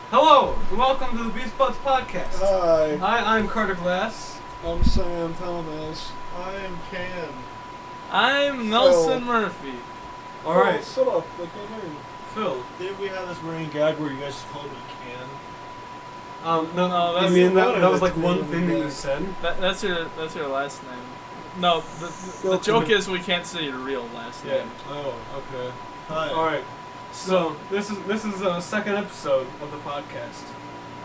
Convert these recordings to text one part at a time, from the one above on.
Hello, and welcome to the Budz podcast. Hi. I'm Carter Glass. I'm Sam Thomas. I am Cam. I'm Nelson Murphy. Alright. Shut up, I can't hear you. Phil. Didn't we have this running gag where you guys just called me Cam? No, I that's mean, that one of was the like one three thing that you gags. said. that's your last name. No, the joke is we can't say your real last name. Oh, okay. Hi. Alright. So, this is the second episode of the podcast.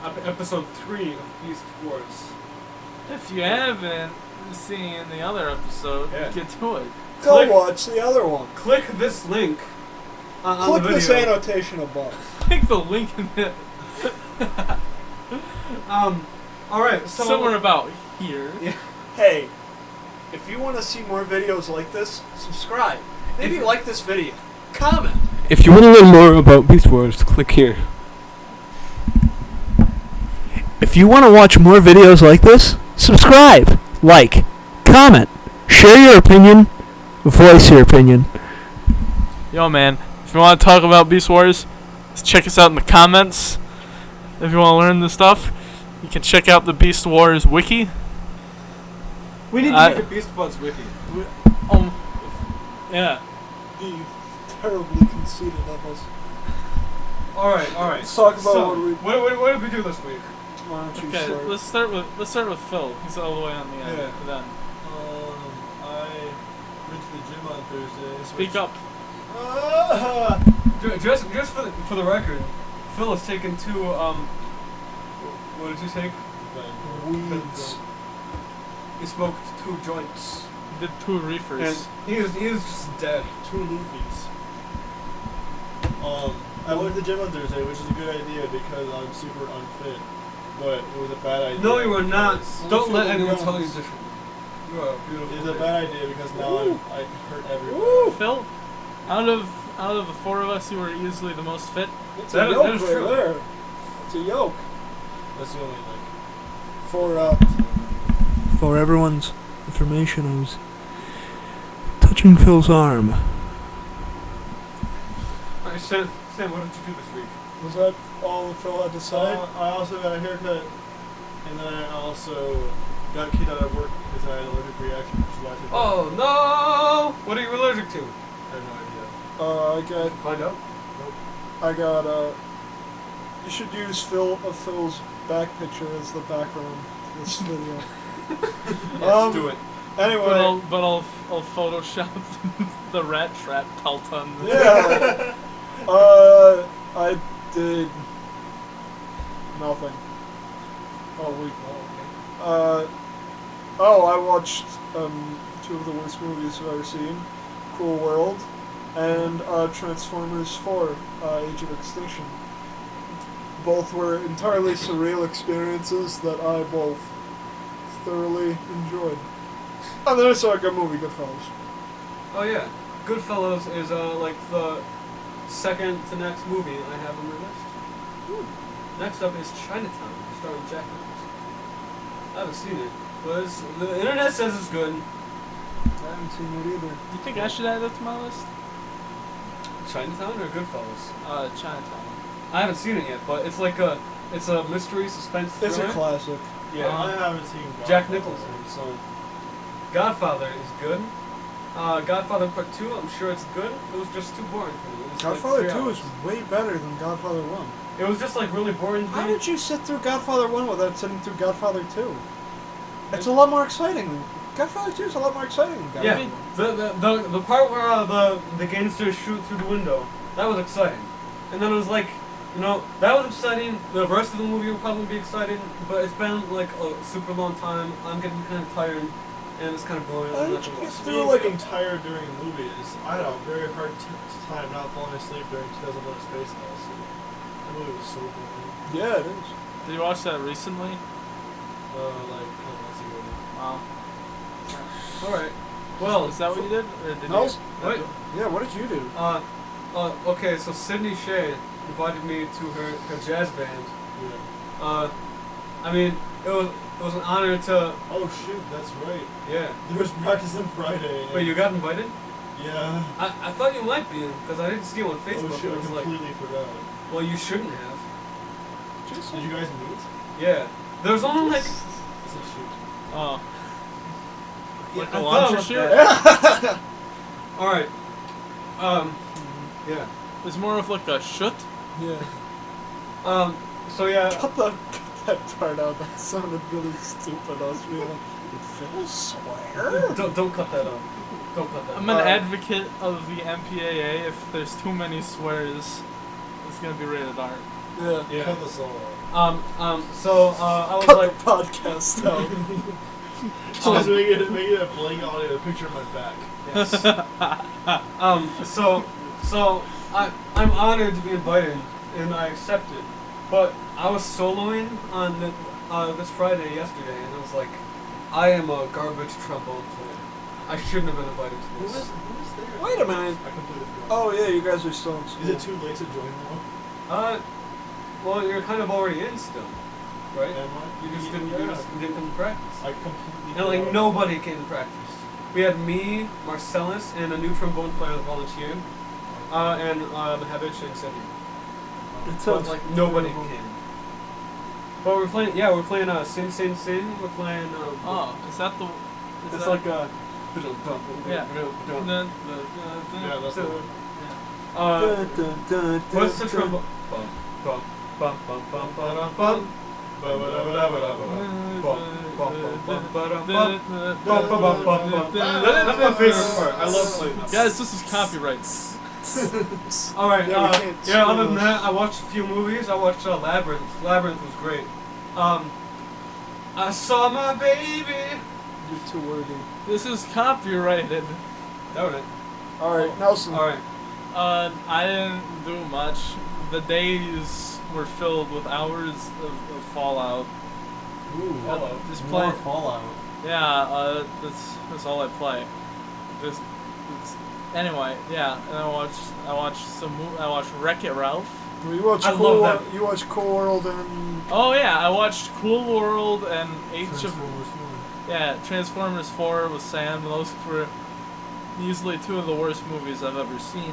Episode 3 of Beast Wars. If you haven't seen the other episode, get to it. Go watch the other one. Click this link on Click the video. this annotation above. Click the link in it. Alright, so... Somewhere about here. Yeah. Hey, if you want to see more videos like this, subscribe. If you like this video, comment. If you want to learn more about Beast Wars, click here. If you want to watch more videos like this, subscribe, like, comment, share your opinion, voice your opinion. Yo, man, if you want to talk about Beast Wars, just check us out in the comments. If you want to learn this stuff, you can check out the Beast Wars wiki. We need to make a Beast Budz wiki. Yeah. Be terribly conceited of us. Alright. Let's talk about So, what did we do this week? Why don't you Okay, start? let's start with Phil. He's all the way on the end. Yeah. Then I went to the gym on Thursday. speak up. Just for the record, Phil has taken 2, what did you take? Weeds. He smoked 2 joints. Did 2 reefers. And he is just dead. 2 Luffy's. I went to the gym on Thursday, which is a good idea because I'm super unfit. But it was a bad idea. No, you are not. because- Don't let anyone tell you different. You are beautiful. It was a bad idea because now I hurt everyone. Woo! Phil, out of the 4 of us, you were easily the most fit. It's That a is yoke right true. there. It's a yoke. That's the only For everyone's information, I was touching Phil's arm. Alright, Sam, what did you do this week? Was that all that Phil had to say? I also got a haircut, and then I also got kicked out of work because I had an allergic reaction, which is why I took Oh no! What are you allergic to? I have no idea. Find out. I got you should use Phil's back picture as the background of this video. Let's do it. Anyway. But I'll Photoshop the rat trap pelt on. Yeah. I did nothing all week long. I watched 2 of the worst movies I've ever seen: Cool World and Transformers 4: Age of Extinction. Both were entirely surreal experiences that I both thoroughly enjoyed. And then I saw a good movie, Goodfellas. Oh yeah, Goodfellas is like the second to next movie I have on my list. Next up is Chinatown, starring Jack Nicholson. I haven't seen it, but the internet says it's good. I haven't seen it either. Do you think I should add that to my list? Chinatown or Goodfellas? Chinatown. I haven't seen it yet, but it's like a mystery suspense thriller. It's a classic. Yeah. I haven't seen Jack Godfather. Nicholson. So Godfather is good. Godfather Part 2, I'm sure it's good. It was just too boring for me. It was Godfather like 2 3 is hours. way better than Godfather 1. It was just like really boring to How me. did you sit through Godfather 1 without sitting through Godfather 2? It's a lot more exciting. Godfather 2 is a lot more exciting than Godfather Yeah, 1. the part where the gangsters shoot through the window, that was exciting. And then it was like, that was exciting. The rest of the movie will probably be exciting, but it's been like a super long time. I'm getting kind of tired, and it's kind of boring. I'm not gonna watch it. Speaking of getting tired during movies, I had a very hard time not falling asleep during 2001: Space Odyssey. That movie was so boring. Yeah, it is. Did you watch that recently? Like a couple months ago. Wow. Alright. Well, Is that what you did? Or did No. you? wait. Yeah, what did you do? Okay, so Sydney Shea invited me to her jazz band. Yeah. I mean, it was an honor to. Oh shoot, that's right. Yeah. There was practice on Friday. Wait, you got invited? Yeah. I thought you might be, because I didn't see you on Facebook. Oh shit, It I was like, completely forgot. well, you shouldn't have. Jason? Did you guys meet? Yeah. There's only like. It's a shoot. Oh. Like I a launcher thought shoot? about All right. Yeah. It's more of like a shoot. Yeah. So yeah. Cut that part out. That sounded really stupid. I was being like, did Phil swear? Don't cut that out. Don't cut that. I'm an advocate of the MPAA. If there's too many swears, it's gonna be rated R. Yeah. Yeah. Cut the solo. So I was Cut like. the podcast out. Just make it a blank audio, a picture of my back. Yes. So I'm honored to be invited, and I accepted. But I was soloing on this Friday yesterday, and I was like, I am a garbage trombone player. I shouldn't have been invited to Who this. is there? Wait a minute. I completely forgot. Oh yeah, you guys are still in school. Is it too late to join now? Well, you're kind of already in still, right? Am I? You just didn't come to practice. I completely And like forgot. nobody came to practice. We had me, Marcellus, and a new trombone player that volunteered, and Havich and Cindy. It But sounds like nobody came. But we're playing. Yeah, we're playing Sin Sin Sin. We're playing. Oh, is that the? Is It's that, like a. Yeah. Yeah, that's the one. What's the trombone? Bum bum bum bum bum bum bum. That's my favorite part. I love playing that. Guys, this is copyright. Alright, Yeah, we can't yeah, other see than those. that, I watched a few movies. I watched Labyrinth. Labyrinth was great. I saw my baby. You're too wordy. This is copyrighted. That was it. Alright, Nelson. Alright. I didn't do much. The days were filled with hours of Fallout. Ooh, Fallout. Just more play. Fallout. Yeah, that's all I play. Anyway, yeah, and I watched Wreck-It Ralph. You watch I Cool. love that. You watch Cool World and Oh yeah, I watched Cool World and Transformers 4. Transformers 4 with Sam. Those were easily two of the worst movies I've ever seen.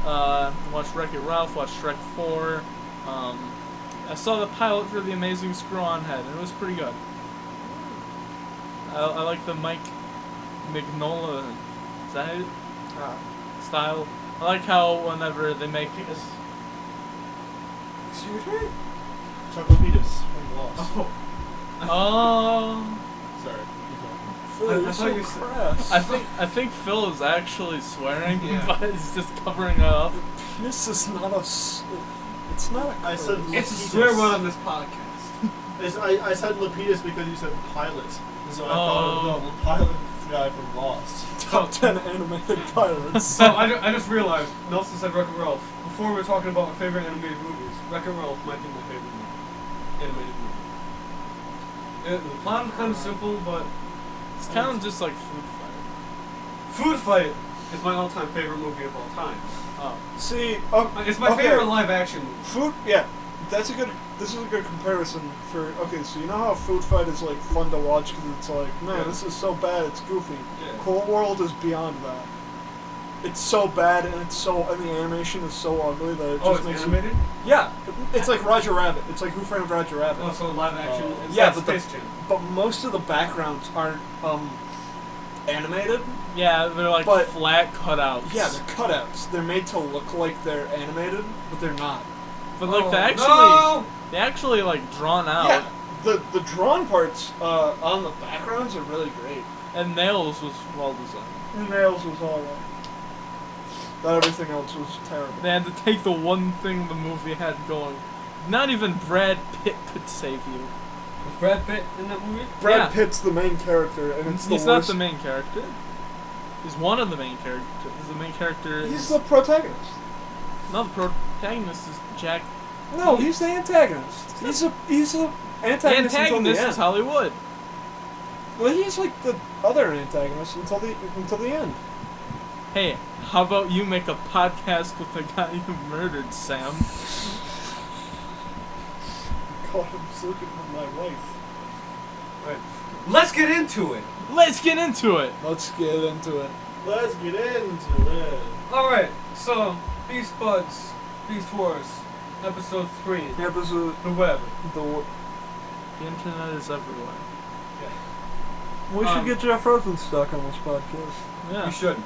Watched Wreck-It Ralph, watched Shrek 4. I saw the pilot for The Amazing Screw-On Head, and it was pretty good. I like the Mike Mignola, is that it? Style. I like how whenever they make it. excuse me? Chocopetus from Lost. Oh. Sorry. Phil, I you're thought so you said- crass. I think Phil is actually swearing, Yeah. but he's just covering it up. This is not a. It's not a. I said It's a Lapidus. swear word on this podcast. I said Lapidus because you said pilot. And so I thought of the pilot guy from Lost. Top 10 animated pilots. So I just realized Nelson said Wreck-It Ralph. Before we were talking about our favorite animated movies, Wreck-It Ralph might be my favorite movie. Animated movie. The plot is kind of simple, but It's kind of just like Food Fight. Food Fight is my all-time favorite movie of all time. See, It's my okay. favorite live-action movie. Food, yeah, that's a good. This is a good comparison for. Okay, so you know how Food Fight is like fun to watch because it's like, man, Yeah. this is so bad, it's goofy. Yeah. Cool World is beyond that. It's so bad and the animation is so ugly that it just Oh, it's makes animated? Yeah, it's like Roger Rabbit. It's like Who Framed Roger Rabbit. Oh, so live-action. It's Yeah, like but the- Space Jam. But most of the backgrounds aren't animated. Yeah, they're like But- flat cutouts. Yeah, they're cutouts. They're made to look like they're animated, but they're not. but like No! they actually like drawn out. Yeah, the drawn parts on the backgrounds are really great. And Nails was well designed. And Nails was alright. But everything else was terrible. They had to take the one thing the movie had going. Not even Brad Pitt could save you. Was Brad Pitt in that movie? Brad Yeah. Pitt's the main character, and it's He's the not worst. the main character. He's one of the main characters. The main character He's is... the protagonist. No, the protagonist is Jack. No, he's the antagonist. He's a The antagonist until the antagonist end. is Hollywood. Well, he's like the other antagonist until the end. Hey, how about you make a podcast with the guy you murdered, Sam? God, I'm sleeping with my wife. Right. Let's get into it. Let's get into it. Let's get into it. Let's get into it. Alright, so, Beast Buds, Beast Wars. episode 3. Episode The web. The internet is everywhere. We should get Jeff Rosenstock on this podcast. Yeah. We should.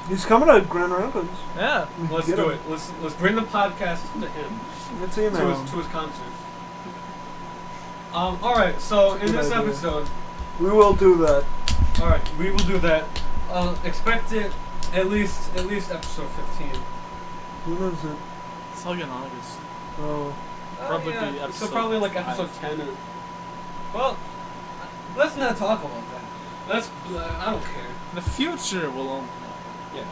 He's coming to Grand Rapids. Yeah. Let's Get do him. it. Let's bring the podcast to him. Let's email him. To his concert. Alright, so in Good this idea. episode, We will do that. alright, we will do that. Expect it at least episode 15. When is it? It's like in August. Oh. Probably yeah. episode So probably like episode 10. Well, let's not talk about that. That's I don't care. The future will only know. Yeah.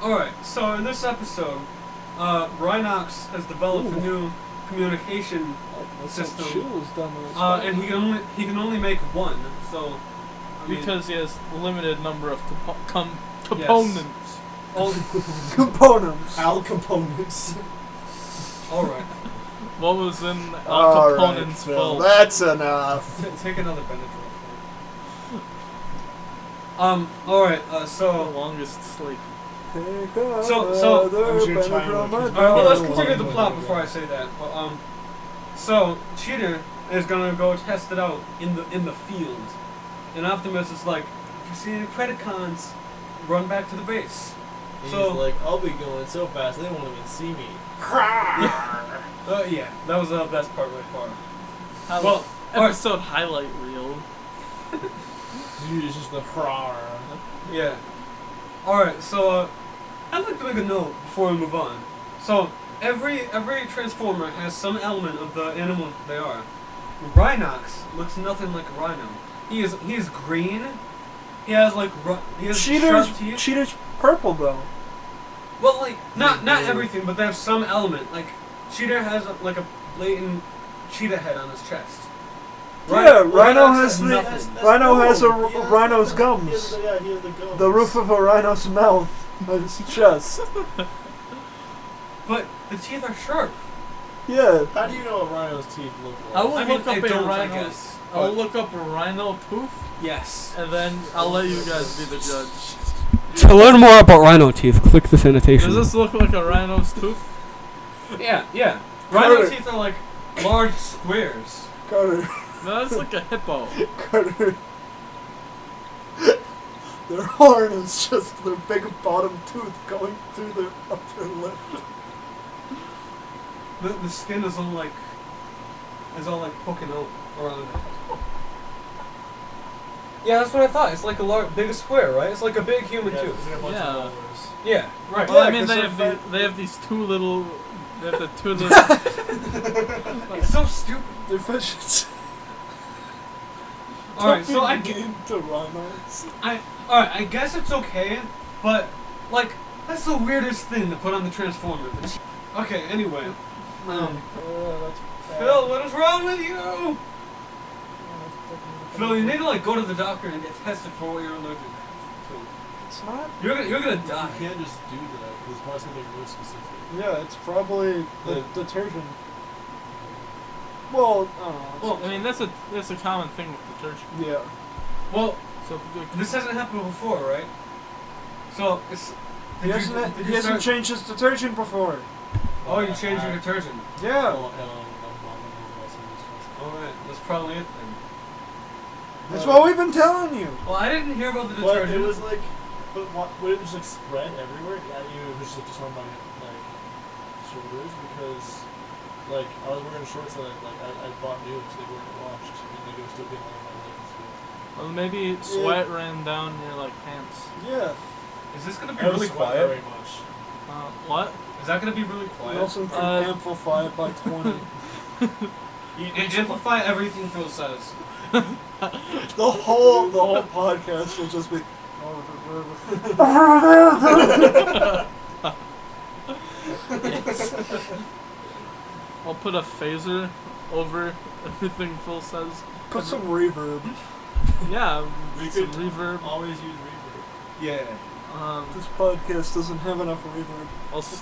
Alright, so in this episode, Rhinox has developed a new communication system. Chills down the And he can only make one, so I mean, Because he has a limited number of components. components. Al components. alright. What was in All components right, Phil, vault? that's enough. Take another Benadryl. Alright, The so longest sleep. Take So- another I'm sure Benadryl, China my would- alright, well let's darling. continue the plot before I say that. But, so Cheater is gonna go test it out in the field. And Optimus is like, if you see any Predacons, run back to the base. He's So- like, I'll be going so fast they won't even see me. Yeah, that was the best part by far. Well, alright. episode highlight reel. It's just the hrar. Yeah. Alright, so I'd like to make a note before we move on. So every Transformer has some element of the animal that they are. Rhinox looks nothing like a rhino. He is green. He has like sharp teeth. Cheater's purple though. Well, like not everything, but they have some element. Like Cheetah has like a blatant cheetah head on his chest. Yeah, Rhino Rhinox has the nothing. Rhino has a He has rhino's the- gums. He has the gums. The roof of a rhino's mouth on his chest. But the teeth are sharp. Yeah. How do you know what rhino's teeth look like? I will I mean, look up I a don't, I rhino. guess. I'll But- look up a rhino tooth, Yes. and then I'll let you guys be the judge. To learn more about rhino teeth, click the sanitation. Does this look like a rhino's tooth? Yeah, yeah. Rhino Carter. teeth are like large squares. Carter. No, that's like a hippo. Carter. Their horn is just their big bottom tooth going through their upper lip. The skin is all like poking out around it. Yeah, that's what I thought. It's like a big square, right? It's like a big human Yeah, tooth. there's a bunch Yeah. of molars. Yeah, right. Well, I Yeah, mean, 'cause they they're have they have these two little. They have the two little. It's so stupid. They're fishes. All right, so I into rhinos. alright, I guess it's okay, but like that's the weirdest thing to put on the Transformer. Okay, anyway, That's Phil, what is wrong with you? Phil, you need to like go to the doctor and get tested for what you're allergic to. It's not. You're gonna You die. can't just do that because it's probably something really specific. Yeah, it's probably the The- detergent. Well, I don't know. Well, I mean, that's a common thing with detergent. Yeah. well, So this hasn't happened before, right? So it's. He hasn't changed his detergent before. Oh, you changed your detergent. Yeah. Alright, that's probably it then. That's what we've been telling you. Well, I didn't hear about the But detergent. it was like, but would it just like spread everywhere? Yeah, it was just on my like shoulders because like I was wearing shorts that I bought new, so they weren't washed, and they were still getting on my legs and stuff. well, maybe sweat ran down your like pants. Yeah. Is this gonna be I don't really sweat quiet? very much. What? Is that gonna be really quiet? Nelson can amplify it by 20. Amplify everything Phil says. the whole podcast will just be. I'll put a phaser over everything Phil says. Put some reverb. Yeah, We some could reverb. always use reverb. Yeah. This podcast doesn't have enough reverb.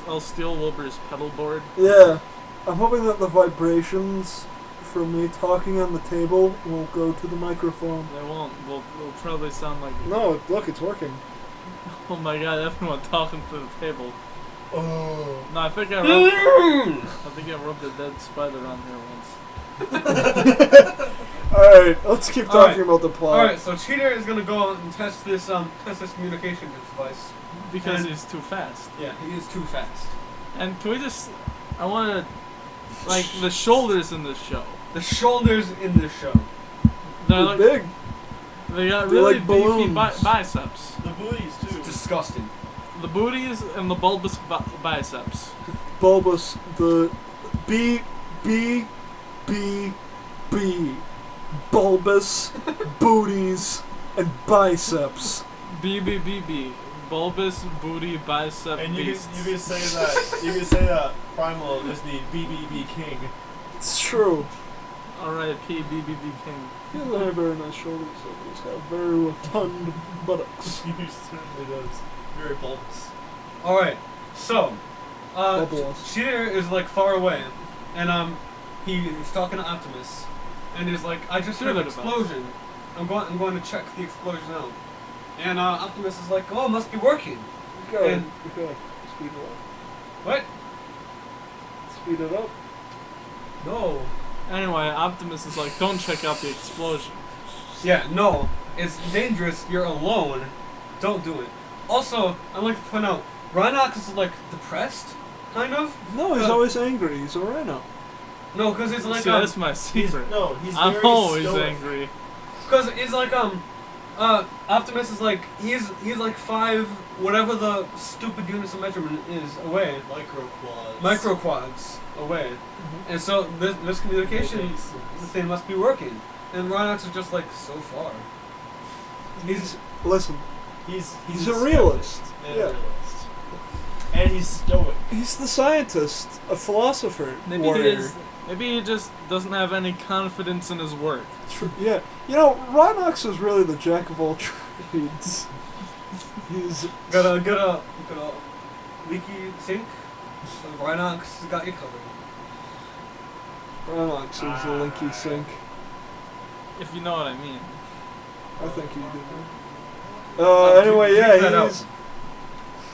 I'll steal Wilbur's pedal board. Yeah. I'm hoping that the vibrations from me talking on the table will go to the microphone. They won't. We'll probably sound like. No, look, it's working. Oh my god, everyone talking to the table. Oh. No, I think I rubbed a dead spider on here once. Alright, let's keep talking about the plot. Alright, so Cheater is gonna go and test this communication device. Because And- he's too fast. Yeah, he is too fast. And can we just... I want to... Like, the shoulders in this show. The shoulders in this show. They're They're like... big. They got They're really like beefy balloons. biceps. The booties too. It's disgusting. The booties and the bulbous biceps. Bulbous. The B. Bulbous booties and biceps. BBBB. Bulbous booty bicep And you beasts. can say that Primal is the BBB king. It's true. R.I.P. BBB King. He doesn't have very nice shoulders, so he's got very rotund buttocks. He certainly does. Very bulbous. Alright, so, Bubbles. Cheater is like far away, and he's talking to Optimus, and he's like, I just heard an explosion. I'm going to check the explosion out. And Optimus is like, oh, it must be working. You gotta And- speed it up. What? Speed it up. No. Anyway, Optimus is like, don't check out the explosion. Yeah, no. It's dangerous. You're alone. Don't do it. Also, I'd like to point out, Rhinox is like depressed, kind of. No, he's always angry. He's a rhino. No, because he's like See, that's my secret. He's I'm very always stoic. angry. because he's like Optimus is like he's like 5 whatever the stupid units of measurement is away, microquads away, and so this communication thing must be working, and Rhinox is just like so far. Listen. He's a realist. And Yeah. a realist. And he's stoic. He's the scientist, a philosopher, Maybe warrior. maybe he just doesn't have any confidence in his work. Yeah, you know, Rhinox is really the jack of all trades. He's Got a leaky sink. So Rhinox got you covered. Rhinox is a linky sink. If you know what I mean. I think he did. Anyway, Leave that yeah, out. he's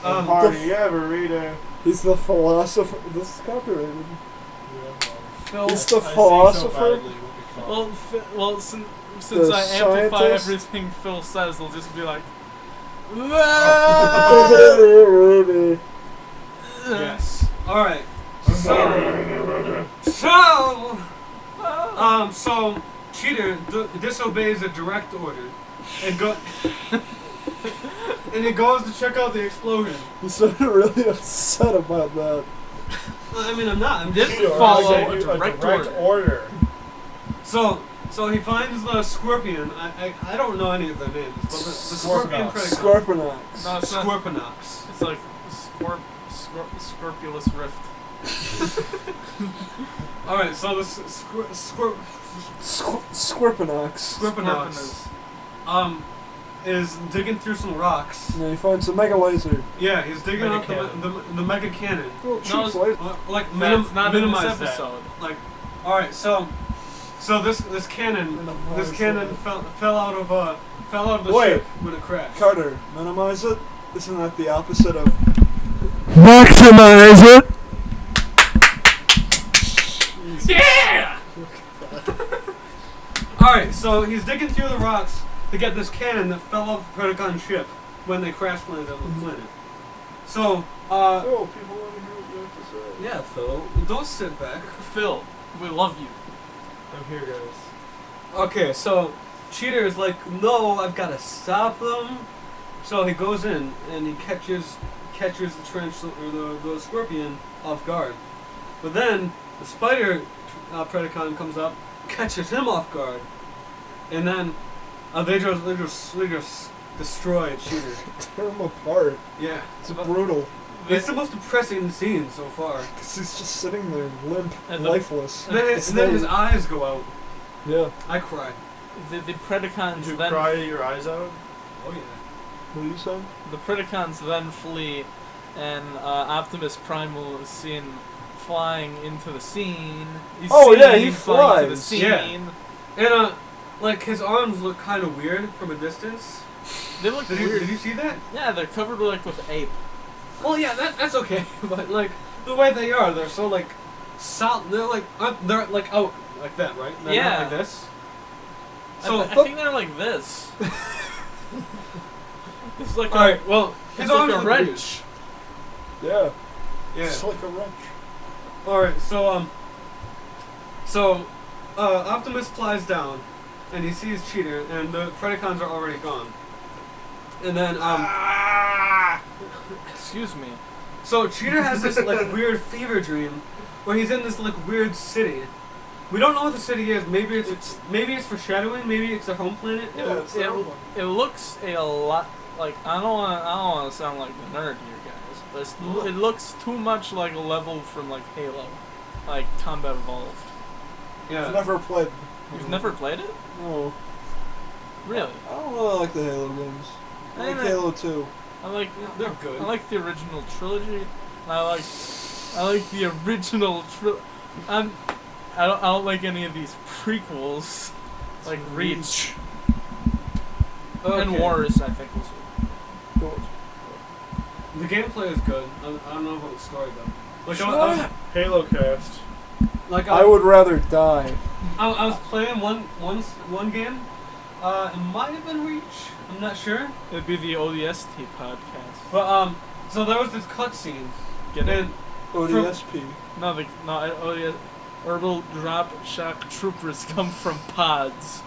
Party every he's the philosopher. This is copyrighted. Phil, He's the philosopher. Well, since The I amplify scientist? everything Phil says, they'll just be like, yes. All right. So Cheater disobeys a direct order and and he goes to check out the explosion. He's sounded really upset about that. I mean, I'm not. I'm Didn't just follow a direct order. So he finds the scorpion. I don't know any of their names, but the scorpion predicament. Scorpionox. no, it's not. Scorpionox. It's like Scorpulous Rift. All right. So the Scorpionox. Scorpionox is digging through some rocks. And then he finds a mega laser. Yeah, he's digging Mega out the mega cannon. Well, No, shoots laser. Like That's not in this minimize that. episode. Like, all right, so this cannon fell out of the Wait. ship when it crashed. Carter, minimize it? Isn't that the opposite of... Maximize it. Yeah! All right, so he's digging through the rocks to get this cannon that fell off the Predacon ship when they crash landed on the planet. So, Oh, people want to hear what you have to say. yeah, Phil, don't sit back. Phil, we love you. I'm here, guys. Okay, so Cheater is like, no, I've got to stop them. So he goes in and he catches the scorpion off guard. But then the spider Predacon comes up, catches him off guard, and then they just destroy Cheater. Tear him apart. Yeah, It's brutal. it's the most depressing scene so far. Because he's just sitting there limp, And lifeless. And then his eyes go out. Yeah. I cry. The Predacons Did you then cry your eyes out? Oh yeah. What are you saying? the Predacons then flee, and Optimus Primal is seen flying into the scene. He's Oh, seen yeah, he flying into the flies. scene. Yeah. And like his arms look kind of weird from a distance. They look Did weird. you see that? Yeah, they're covered with ape. Well, yeah, that's okay, but like the way they are, they're so like solid. They're like out like that, right? They're Yeah. not like this. So I think they're like this. It's like all right. Well, it's his like arms a look wrench. Yeah. Yeah. It's like a wrench. All right. So Optimus flies down, and he sees Cheater, and the Predacons are already gone. And then Excuse me. so Cheater has this like weird fever dream, where he's in this like weird city. We don't know what the city is. Maybe it's foreshadowing. Maybe it's their home planet. Yeah, it's their own one. It looks a lot like I don't want to sound like the nerd here, guys, but it looks too much like a level from like Halo, like Combat Evolved. Yeah. I've never played. You've never played it? No. Really? I don't really like the Halo games. I like Eh. Halo 2. I like They're good. I like the original trilogy. And I like the original I don't like any of these prequels, like Reach and Okay. Wars. I think was. The gameplay is good. I don't know about the story though. Like Halo cast. I would rather die. I was playing one game. It might have been Reach. I'm not sure. It'd be the ODST podcast. But so there was this cutscene. Get it? And ODSP. No, ODS. Herbal Drop Shock Troopers come from pods.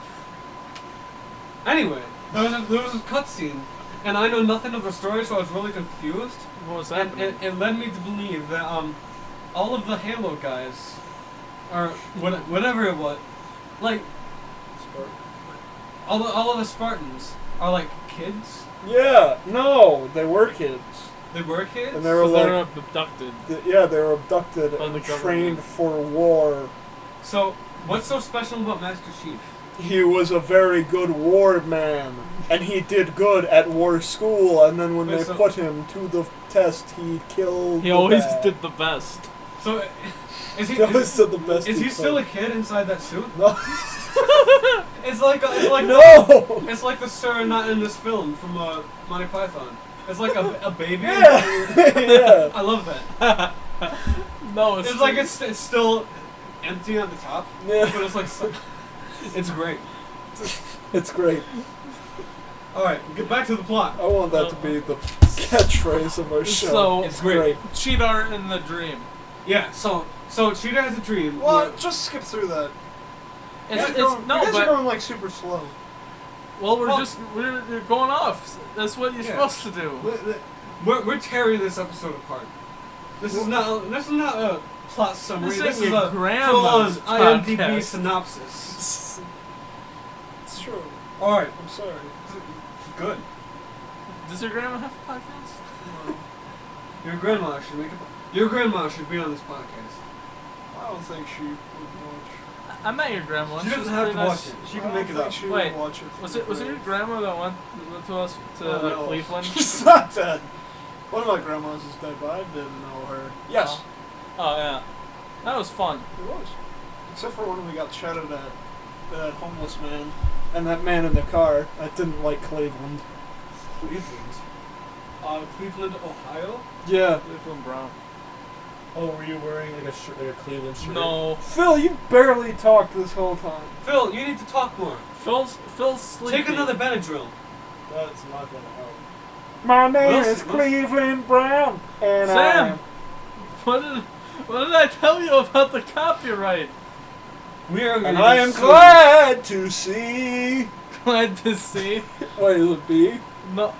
anyway, there was this cutscene, and I know nothing of the story, so I was really confused. What was that? And it led me to believe that all of the Halo guys, or whatever it was, like all of the Spartans are like kids. Yeah, no, they were kids. They were kids. And they were So they're like, abducted. yeah, they were abducted By the and government. trained for war. So what's so special about Master Chief? He was a very good war man, and he did good at war school, and then when Wait, they so- put him to the test, he killed He the always bad. did the best. So is he? He always did the best Is he he still a could. kid inside that suit? No. It's like No! It's like the sir not in this film from Monty Python. It's like a baby. Yeah! Yeah. I love that. No, It's like it's still empty on the top, Yeah. but it's like it's great. It's great. All right, get back to the plot. I want that to be the catchphrase of our show. So It's great. Cheetar in the dream. Yeah. So Cheetah has a dream. Well, where- just skip through that. It's you guys are going like super slow. well, Well- we're going off. That's what you're Yeah. supposed to do. we're tearing this episode apart. This is not a plot summary. This This ain't is your a grandma's full-on IMDb podcast. synopsis. It's true. All right. I'm sorry. Good. Does your grandma have a podcast? Your grandma should make a. Your grandma should be on this podcast. I don't think she would watch. I met your grandma. She She's doesn't have pretty to nice. watch it. She I can don't make it think up. She Wait, would watch it. Was it your grandma that went to us to Oh, no. Cleveland? She's not dead. One of my grandmas is dead, but I didn't know her. Yes. Oh yeah, that was fun. It was. Except for when we got shouted at that homeless man and that man in the car that didn't like Cleveland. Cleveland. Cleveland, Ohio. Yeah. Cleveland Brown. Oh, were you wearing like a Cleveland shirt? No, Phil, you barely talked this whole time. Phil, you need to talk more. Phil's sleepy. Take another Benadryl. That's not gonna help. My name Wilson, is Cleveland Brown, and Sam! What did I tell you about the copyright? We are. and I am glad to see. Glad to see. What is it, B? No,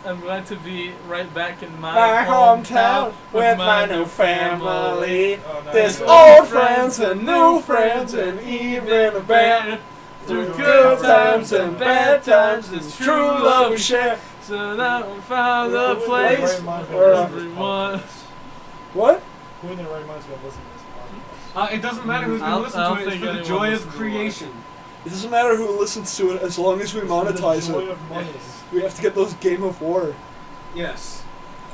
I'm glad to be right back in My hometown with my new family. Oh, no, There's no. old friends and new friends and even a band. Through good times and bad times, it's true love we share. So now we found a Who in place their right mind for gonna listen to this everyone. podcast? What? Who in their right mind is gonna listen to this podcast? It doesn't matter who's I gonna don't- listen I to don't it. It's think for the anyone joy listens of to creation. It doesn't matter who listens to it as long as we monetize The joy it. of money. We have to get those Game of War. Yes.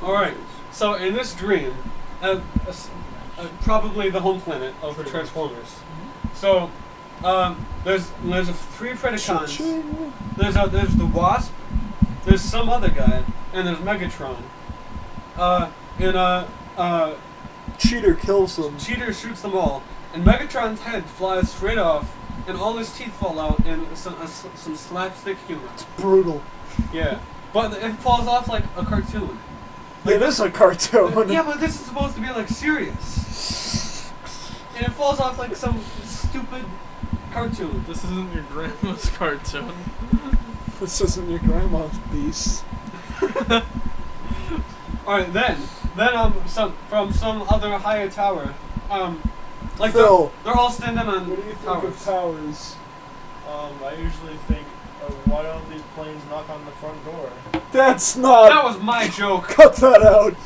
All right. So in this dream, probably the home planet of the Transformers. So there's three Predacons. There's the Wasp. There's some other guy, and there's Megatron. Cheater kills them. Cheater shoots them all, and Megatron's head flies straight off, and all his teeth fall out in some slapstick humor. It's brutal. Yeah, but it falls off like a cartoon. It is a cartoon. Yeah, but this is supposed to be like serious, and it falls off like some stupid cartoon. This isn't your grandma's cartoon. This isn't your grandma's beast. Alright, then from some other higher tower, like Phil, they're all standing on what do you think towers. of towers? I usually think, why don't these planes knock on the front door? That's not. That was my joke. Cut that out.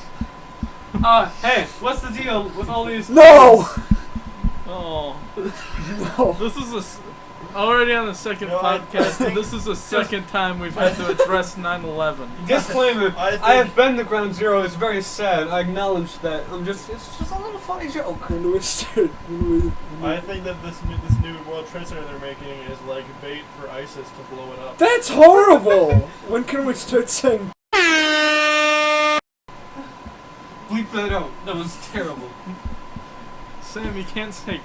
Hey, what's the deal with all these? No. Oh. No. This is already on the second podcast, and this is the second time we've had to address 9/11. Disclaimer: I have been to Ground Zero. It's very sad. I acknowledge that. It's just a little funny joke. When do we start? I think that this new World Trade Center they're making is like bait for ISIS to blow it up. That's horrible. When can we start saying? Bleep that out. That was terrible. Sam, you can't say.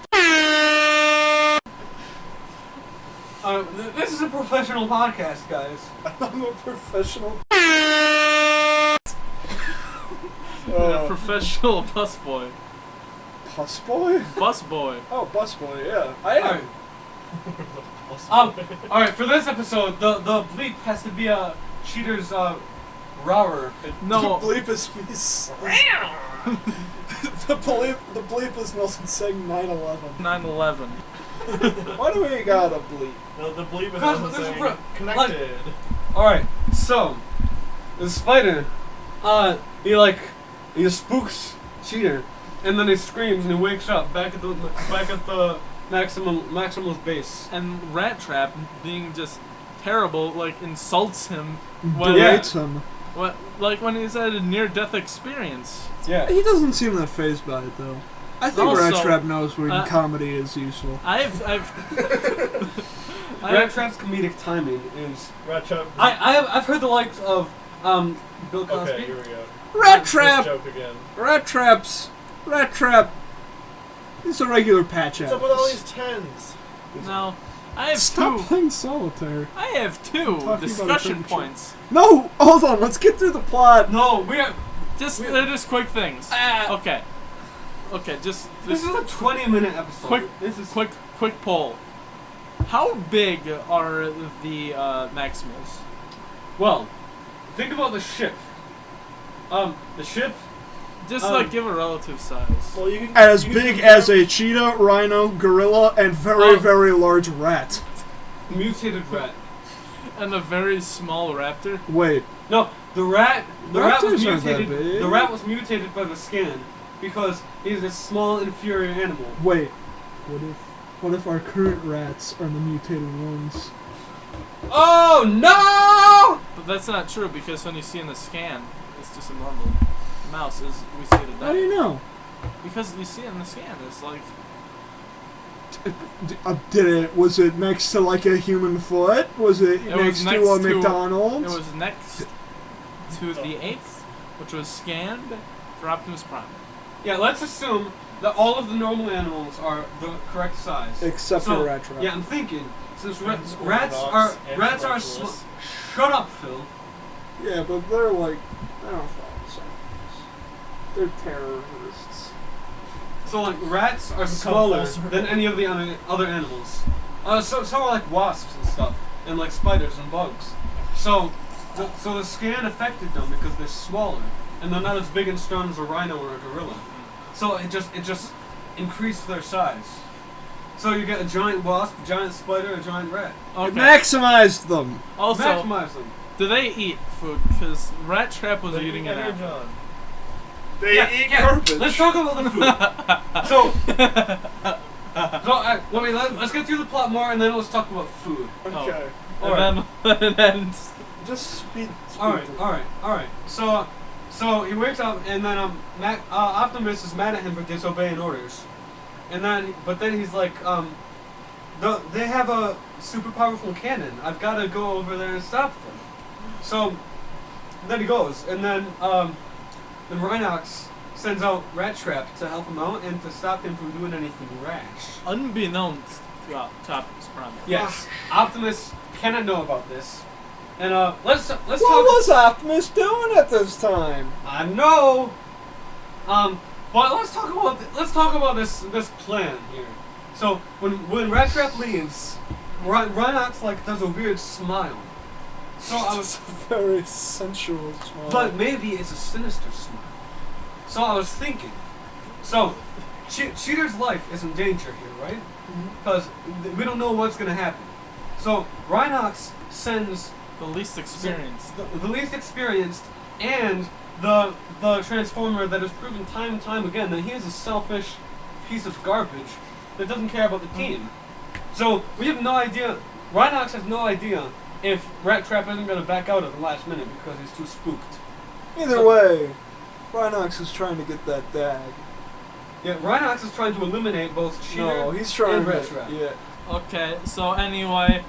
This is a professional podcast, guys. I'm a professional. A professional busboy. Busboy? Busboy. Oh, busboy. Yeah, I am. Alright, for this episode, the bleep has to be a cheater's rower. No. The bleep is the bleep is Nelson saying 9/11. 9/11. Why do we got a bleep? The bleep is Because also there's a saying connected. Alright, so the spider, he spooks Cheater, and then he screams and he wakes up back at the Maximal's base. And Rat Trap, being just terrible, like insults him Berates him. What, like when he's at a near-death experience. Yeah. He doesn't seem that fazed by it though. I think Also, Rat Trap knows when comedy is useful. Rat Trap's comedic timing is. Rat Trap. I've heard the likes of Bill Cosby. Okay, here we go. Rat This Trap. joke again. Rat Trap. It's a regular patch What's out. up with all these tens? No, I have Stop two. playing solitaire. I have two Talking about discussion adventure. points. No, hold on. Let's get through the plot. No, we are. They're just quick things. Okay, just This is a 20-minute episode. quick poll. How big are the Maximals? Well, think about the ship. The ship. Just give a relative size. Well, you can As big as a cheetah, rhino, gorilla, and very large rat. Mutated rat. And a very small raptor. Wait. No, the rat was Raptors aren't that mutated. big. The rat was mutated by the scan because he's a small, inferior animal. Wait. What if our current rats are the mutated ones? Oh no! But that's not true because when you see in the scan, it's just a normal mouse. As we see today. How do you know? Because you see in the scan, it's like. Was it next to like a human foot? Was it next to a McDonald's? It was next to the 8th, which was scanned for Optimus Prime. Yeah, let's assume that all of the normal animals are the correct size. Except for Rat Trap. Yeah, I'm thinking since rats orthodox are anti-vaxxers. shut up, Phil. Yeah, but they're like, I don't follow science. They're terrorists. So like rats are smaller than any of the other animals. So are like wasps and stuff, and like spiders and bugs. So the scan affected them because they're smaller, and they're not as big and strong as a rhino or a gorilla. So it just increased their size. So you get a giant wasp, a giant spider, a giant rat. It maximized them. Also, Maximize them. do they eat food? Because Rat Trap was eating an apple. John. They eat Yeah. garbage. Let's talk about the food. Let's get through the plot more, and then let's talk about food. Okay. And then Just speed. All right. So he wakes up, and then Optimus is mad at him for disobeying orders, but then he's like, they have a super powerful cannon. I've got to go over there and stop them. So then he goes, and then then Rhinox sends out Rat Trap to help him out and to stop him from doing anything rash. Unbeknownst to Optimus Prime. Yes, Optimus cannot know about this. And let's talk. What was Optimus doing at this time? I know. But let's talk about this plan here. So when Rat Trap leaves, Rhinox like does a weird smile. So I was very sensual smile. But maybe it's a sinister smile. So I was thinking. So Cheater's life is in danger here, right? Because we don't know what's gonna happen. So Rhinox sends The least experienced. the least experienced and the Transformer that has proven time and time again that he is a selfish piece of garbage that doesn't care about the team. So we have no idea. Rhinox has no idea if Rat Trap isn't going to back out at the last minute because he's too spooked. Either way, Rhinox is trying to get that dag. Yeah, Rhinox is trying to eliminate both Cheater No, he's trying and to. Rat Trap. Yeah. Okay, so anyway,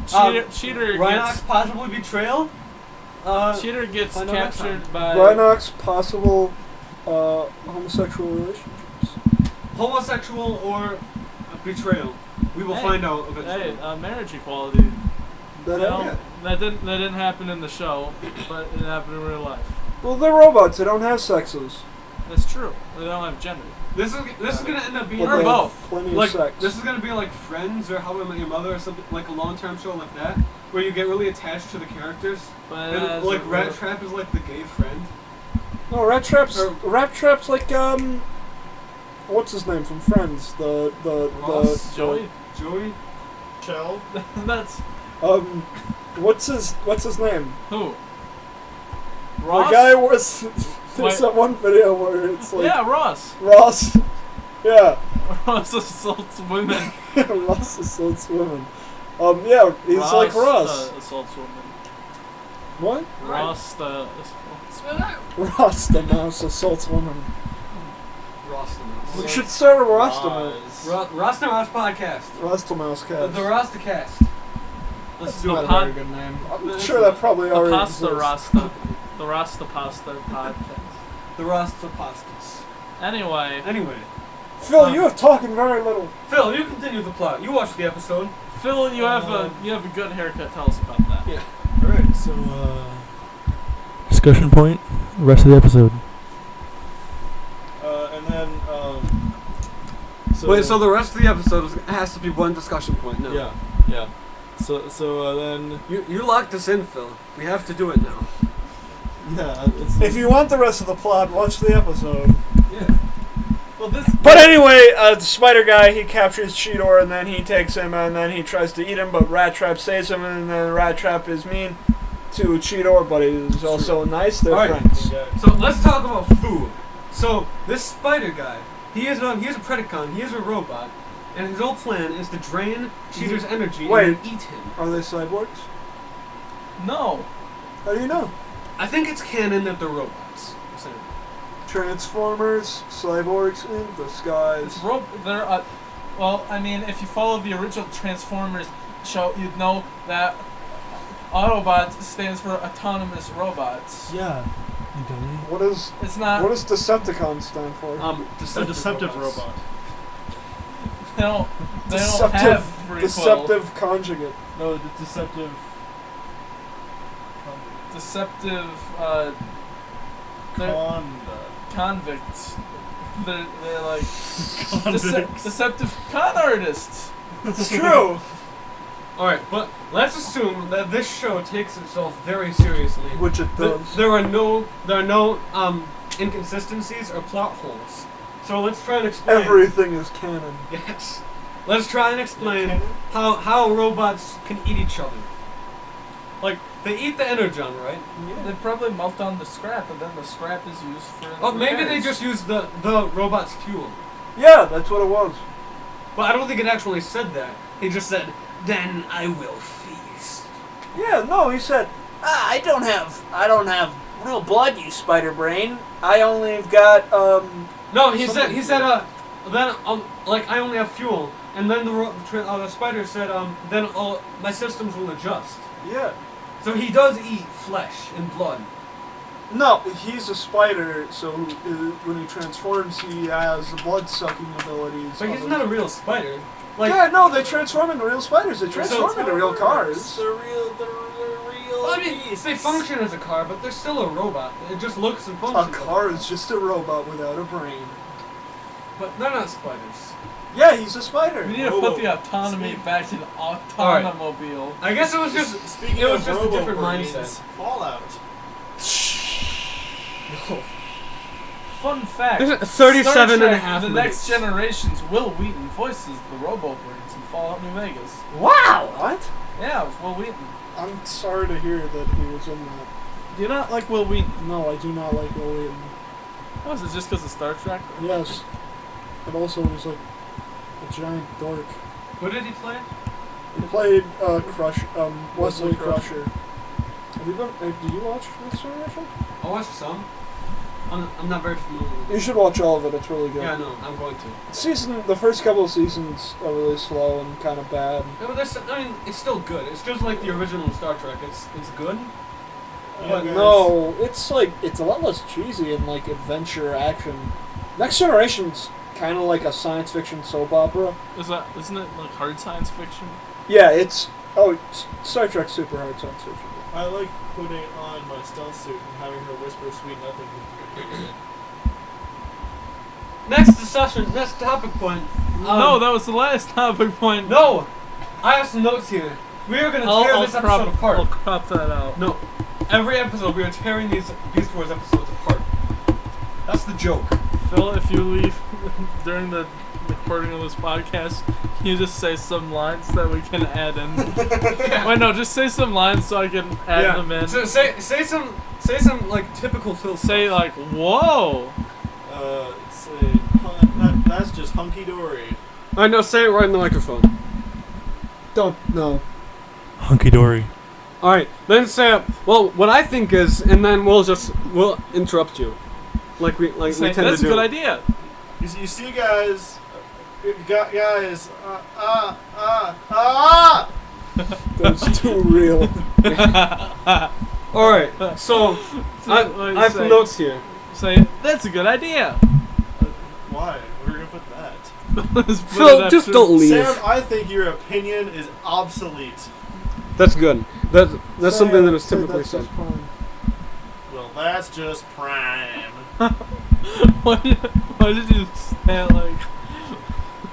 Cheater Rhinox gets possibly betrayal. Cheater gets find out next captured by Rhinox possible homosexual relationships. Homosexual or betrayal. We will find out eventually. Hey, marriage equality. That You know, happened. that didn't happen in the show, but it happened in real life. Well, they're robots. They don't have sexes. That's true. They don't have gender. This is gonna end up being But they both. have plenty like of sex. this is gonna be like Friends or How I Met Your Mother or something like a long-term show like that where you get really attached to the characters. But And like Rat Trap is like the gay friend. No, Rat Trap's like what's his name from Friends? Ross? Joey. Joey. Shell. That's what's his name? who. The Ross. guy was. There's Wait. that one video where it's like Yeah, Ross. Ross. Yeah. Ross assaults women. Ross assaults women. Yeah, he's like Ross. Assaults women. What? Ross the assaults women. Ross the mouse assaults women. We Rostamous. should start a Rostamouse. Rostamous podcast. Rostamouse cast. The Rostacast. Let's That's do not it. a very good name. I'm sure that probably The already Pasta exists. Rasta. The Rasta Pasta podcast. The Rostapastas. Anyway, Phil, you have talking very little. Phil, you continue the plot. You watched the episode. Phil, you have a good haircut. Tell us about that. Yeah. Alright, so, discussion point, rest of the episode. And then So the rest of the episode has to be one discussion point now. yeah. So then You locked us in, Phil. We have to do it now. yeah. If you want the rest of the plot, watch the episode. Yeah. Well, this. But anyway, the spider guy, he captures Cheetor, and then he takes him, and then he tries to eat him, but Rat Trap saves him, and then Rat Trap is mean to Cheetor, but he's also nice. They're Alright. friends. So let's talk about food. So this spider guy, he is a Predacon. He is a robot, and his whole plan is to drain Cheater's energy Wait. and then eat him. Are they cyborgs? No. How do you know? I think it's canon that they're robots. Transformers, cyborgs in disguise. They're well, I mean, if you follow the original Transformers show, you'd know that Autobot stands for autonomous robots. Yeah, you dummy. What does It's not. Decepticon stand for? a deceptive robots. robot. They don't have free will. Deceptive conjugate. No, the deceptive. Deceptive convicts. They're like deceptive con artists. It's true. Alright, but let's assume that this show takes itself very seriously. Which it does. There are no inconsistencies or plot holes. So let's try and explain. Everything is canon. Yes. Let's try and explain how robots can eat each other. Like, they eat the energon, right? Yeah. They probably melt down the scrap, and then the scrap is used for. Oh, maybe they repairs. just use the robot's fuel. Yeah, that's what it was. But I don't think it actually said that. He just said, "Then I will feast." Yeah, no, he said, I don't have real blood, you spider brain. I only have got, No, he said, then like I only have fuel, and then the spider said, then my systems will adjust. yeah. So he does eat flesh and blood. No, he's a spider, so when he transforms, he has blood-sucking abilities. But he's not a real spider. Like, yeah, no, they transform into real spiders. They transform into real cars. They're real. I mean, they function as a car, but they're still a robot. It just looks and functions. A car is just a robot without a brain. But they're not spiders. Yeah, he's a spider. We need to put the autonomy back in automobile. I guess it was just Speaking it was of just a different robo-brains, mindset. Fallout. Fun fact. There's 37 Star and a Trek, half The minutes. Next Generation's Will Wheaton voices the Robo-Brains in Fallout New Vegas. Wow! What? Yeah, it was Will Wheaton. I'm sorry to hear that he was in that. Do you not like Will Wheaton? No, I do not like Will Wheaton. Oh, is it just because of Star Trek? Yes. And also, he's like a giant dork. What did he play? He played Wesley Wesley Crusher. Crusher. Have you been? Did you watch Next Generation? I watched some. I'm not very familiar with it. You should watch all of it. It's really good. Yeah, no, I'm going to. The first couple of seasons are really slow and kind of bad. Yeah, but it's still good. It's just like the original Star Trek. It's good. But no, it's a lot less cheesy and like adventure action. Next Generation's kind of like a science fiction soap opera. Isn't it like hard science fiction? Yeah, Star Trek's super hard science fiction. I like putting on my stealth suit and having her whisper sweet nothing. Next topic point. No, that was the last topic point. No! I have some notes here. We are going to tear this episode apart. I'll crop that out. No. Every episode, we are tearing these Beast Wars episodes apart. That's the joke. Phil, if you leave during the recording of this podcast, can you just say some lines that we can add in? Yeah. Wait, no, just say some lines so I can add them in. So say some like typical Phil Say stuff. like, whoa! Say, that's just hunky dory. I know, say it right in the microphone. Don't no. Hunky dory. Alright, then say well, what I think is, and then we'll interrupt you. Like we tend to do. That's a good idea. You see, guys. That's too real. Alright, so I have some notes here. Say, that's a good idea. Why? Where are we gonna put that? Let's put Phil, it just after- don't leave. Sam, I think your opinion is obsolete. That's good. That's something that is typically said. Well, that's just prime. Why did you say it like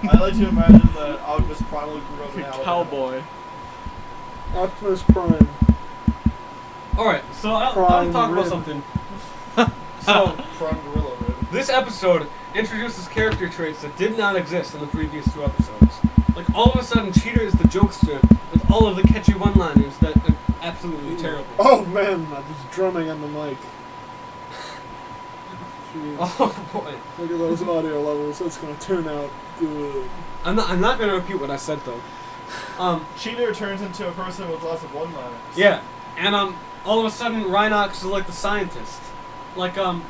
I like to imagine that Optimus Prime grew up in a Alabama. cowboy? Optimus Prime. Alright, so I'll Prime talk about rib. something. So, Prime gorilla rib. this episode introduces character traits that did not exist in the previous two episodes. Like, all of a sudden, Cheater is the jokester with all of the catchy one-liners that are absolutely terrible. Oh man, I was drumming on the mic. Jeez. Oh boy. Look at those audio levels. That's gonna turn out good. I'm not gonna repeat what I said though. Cheater turns into a person with lots of one-liners. Yeah, and all of a sudden Rhinox is like the scientist, like in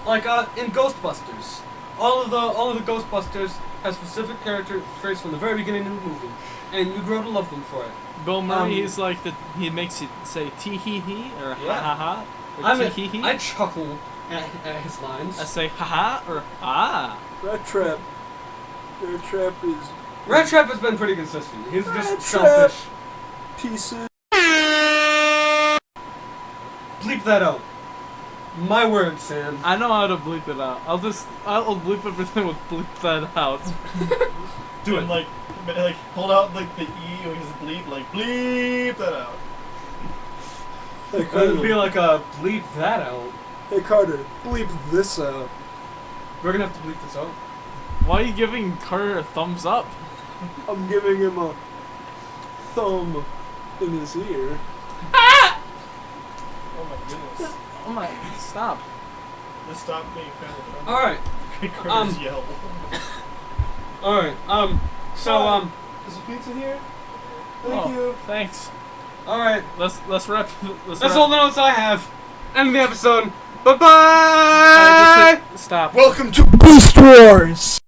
Ghostbusters. All of the Ghostbusters have specific character traits from the very beginning of the movie, and you grow to love them for it. Bill Murray, he's like he makes you say tee hee hee or ha ha ha or tee hee hee. I chuckle at his lines. I say ha ha or ah. Rat Trap. Rat Trap is Rat Trap has been pretty consistent. He's just Rat selfish. pieces. Bleep that out. My word, Sam. I know how to bleep it out. I'll bleep everything with bleep that out. Do it like hold out like the E or just bleep that out. Hey It would be Carter. like a bleep that out. Hey Carter. Bleep this out. We're gonna have to bleep this out. Why are you giving Carter a thumbs up? I'm giving him a thumb in his ear. Oh my goodness. Oh my! Stop. Let's stop being family friendly. Alright. Carter's yell. Alright. So Is the pizza here? Thank Oh, you. Thanks. alright. Let's wrap. That's all the notes I have. End of the episode. Bye bye. Stop. Welcome to Beast Wars.